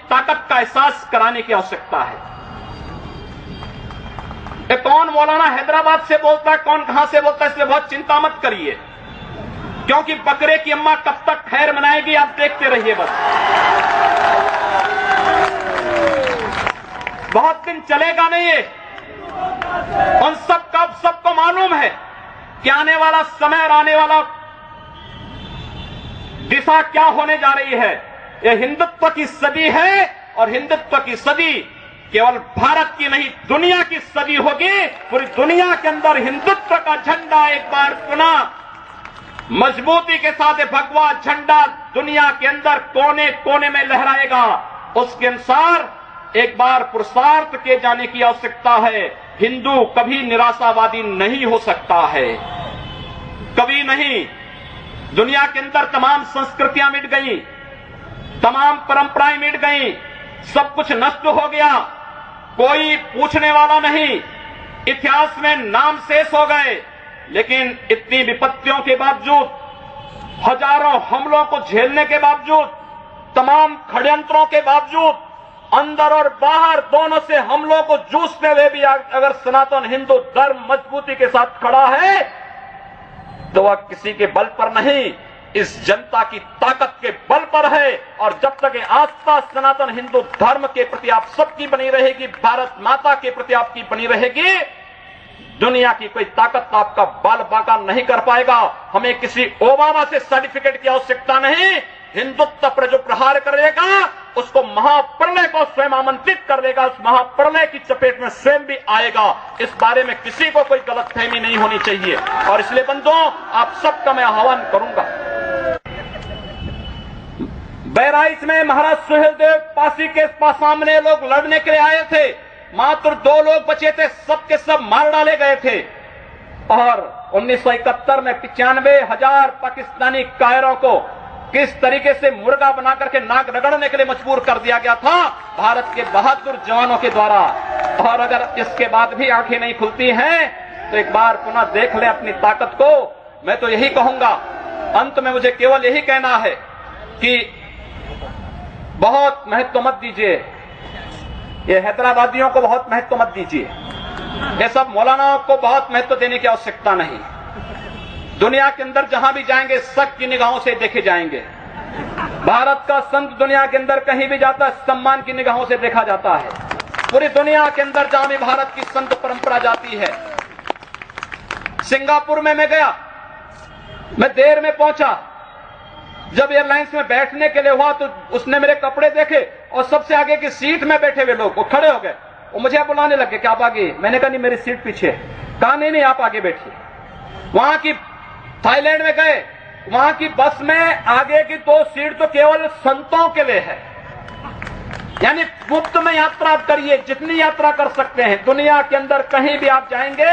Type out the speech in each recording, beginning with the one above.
ताकत का एहसास कराने की आवश्यकता है। कौन मौलाना हैदराबाद से बोलता है, कौन कहां से बोलता है, इसलिए बहुत चिंता मत करिए, क्योंकि बकरे की अम्मा कब तक खैर मनाएगी आप देखते रहिए। बस बहुत दिन चलेगा नहीं ये। उन सबको मालूम है कि आने वाला समय और आने वाला दिशा क्या होने जा रही है। यह हिंदुत्व की सदी है और हिंदुत्व की सदी केवल भारत की नहीं दुनिया की सदी होगी। पूरी दुनिया के अंदर हिंदुत्व का झंडा एक बार पुनः मजबूती के साथ भगवा झंडा दुनिया के अंदर कोने कोने में लहराएगा। उसके अनुसार एक बार पुरुषार्थ किए जाने की आवश्यकता है। हिंदू कभी निराशावादी नहीं हो सकता है, कभी नहीं। दुनिया के अंदर तमाम संस्कृतियां मिट गई, तमाम परंपराएं मिट गई, सब कुछ नष्ट हो गया, कोई पूछने वाला नहीं, इतिहास में नाम शेष हो गए। लेकिन इतनी विपत्तियों के बावजूद, हजारों हमलों को झेलने के बावजूद, तमाम षड्यंत्रों के बावजूद, अंदर और बाहर दोनों से हमलों को जूझते हुए भी अगर सनातन हिंदू धर्म मजबूती के साथ खड़ा है तो वह किसी के बल पर नहीं, इस जनता की ताकत के बल पर है। और जब तक ये आस्था सनातन हिंदू धर्म के प्रति आप सबकी बनी रहेगी, भारत माता के प्रति आपकी बनी रहेगी, दुनिया की कोई ताकत आपका बाल बांका नहीं कर पाएगा। हमें किसी ओबामा से सर्टिफिकेट की आवश्यकता नहीं। हिंदुत्व पर जो प्रहार करेगा उसको महाप्रलय को स्वयं आमंत्रित कर देगा, उस महाप्रलय की चपेट में स्वयं भी आएगा। इस बारे में किसी को कोई गलतफहमी नहीं होनी चाहिए। और इसलिए बंधुओं, आप सबका मैं आह्वान करूंगा। बहराइच में महाराज सुहेलदेव पासी के सामने लोग लड़ने के लिए आए थे, मात्र 2 लोग बचे थे, सब के सब मार डाले गए थे। और 1971 में 95,000 पाकिस्तानी कायरों को किस तरीके से मुर्गा बना करके नाक रगड़ने के लिए मजबूर कर दिया गया था भारत के बहादुर जवानों के द्वारा। और अगर इसके बाद भी आंखें नहीं खुलती हैं तो एक बार पुनः देख लें अपनी ताकत को। मैं तो यही कहूंगा, अंत में मुझे केवल यही कहना है कि बहुत महत्व मत दीजिए, ये हैदराबादियों को बहुत महत्व मत दीजिए, ये सब मौलानाओं को बहुत महत्व देने की आवश्यकता नहीं। दुनिया के अंदर जहां भी जाएंगे शक की निगाहों से देखे जाएंगे। भारत का संत दुनिया के अंदर कहीं भी जाता है सम्मान की निगाहों से देखा जाता है। पूरी दुनिया के अंदर जहां भी भारत की संत परंपरा जाती है। सिंगापुर में मैं गया, मैं देर में पहुंचा, जब एयरलाइंस में बैठने के लिए हुआ तो उसने मेरे कपड़े देखे और सबसे आगे की सीट में बैठे हुए लोग वो खड़े हो गए, वो मुझे बुलाने लगे कि आप आगे। मैंने कहा नहीं, मेरी सीट पीछे। कहा नहीं आप आगे बैठिए। वहां की थाईलैंड में गए, वहां की बस में आगे की 2 सीट तो केवल संतों के लिए है, यानी मुफ्त में यात्रा करिए, जितनी यात्रा कर सकते हैं। दुनिया के अंदर कहीं भी आप जाएंगे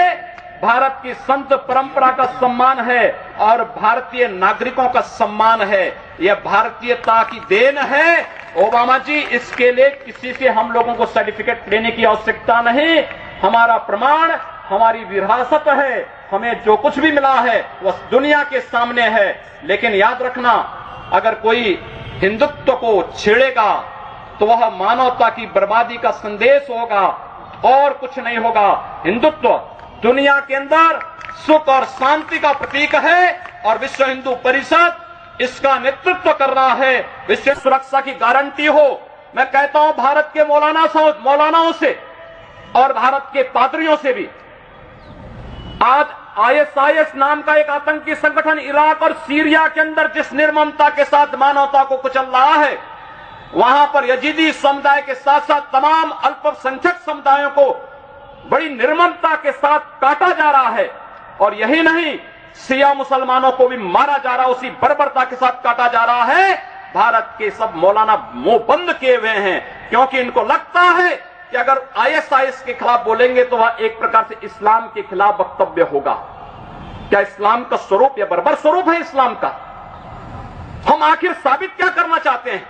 भारत की संत परंपरा का सम्मान है और भारतीय नागरिकों का सम्मान है। यह भारतीयता की देन है। ओबामा जी, इसके लिए किसी से हम लोगों को सर्टिफिकेट लेने की आवश्यकता नहीं। हमारा प्रमाण हमारी विरासत है, हमें जो कुछ भी मिला है वह दुनिया के सामने है। लेकिन याद रखना, अगर कोई हिंदुत्व को छेड़ेगा तो वह मानवता की बर्बादी का संदेश होगा और कुछ नहीं होगा। हिंदुत्व दुनिया के अंदर सुख और शांति का प्रतीक है और विश्व हिंदू परिषद इसका नेतृत्व कर रहा है। विश्व सुरक्षा की गारंटी हो। मैं कहता हूं भारत के मौलानाओं से और भारत के पादरियों से भी, आज ISIS नाम का एक आतंकी संगठन इराक और सीरिया के अंदर जिस निर्ममता के साथ मानवता को कुचल रहा है, वहां पर यजीदी समुदाय के साथ साथ तमाम अल्पसंख्यक समुदायों को बड़ी निर्ममता के साथ काटा जा रहा है। और यही नहीं, शिया मुसलमानों को भी मारा जा रहा है, उसी बर्बरता के साथ काटा जा रहा है। भारत के सब मौलाना मुंह बंद किए हुए हैं, क्योंकि इनको लगता है कि अगर ISIS के खिलाफ बोलेंगे तो वह एक प्रकार से इस्लाम के खिलाफ वक्तव्य होगा। क्या इस्लाम का स्वरूप या बर्बर स्वरूप है इस्लाम का? हम आखिर साबित क्या करना चाहते हैं?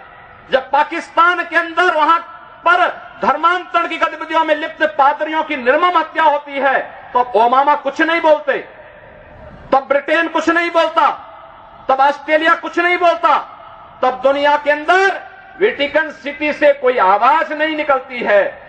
जब पाकिस्तान के अंदर वहां पर धर्मांतरण की गतिविधियों में लिप्त पादरियों की निर्मम हत्या होती है, तो ओबामा कुछ नहीं बोलते, तब ब्रिटेन कुछ नहीं बोलता, तब ऑस्ट्रेलिया कुछ नहीं बोलता, तब दुनिया के अंदर वेटिकन सिटी से कोई आवाज नहीं निकलती है।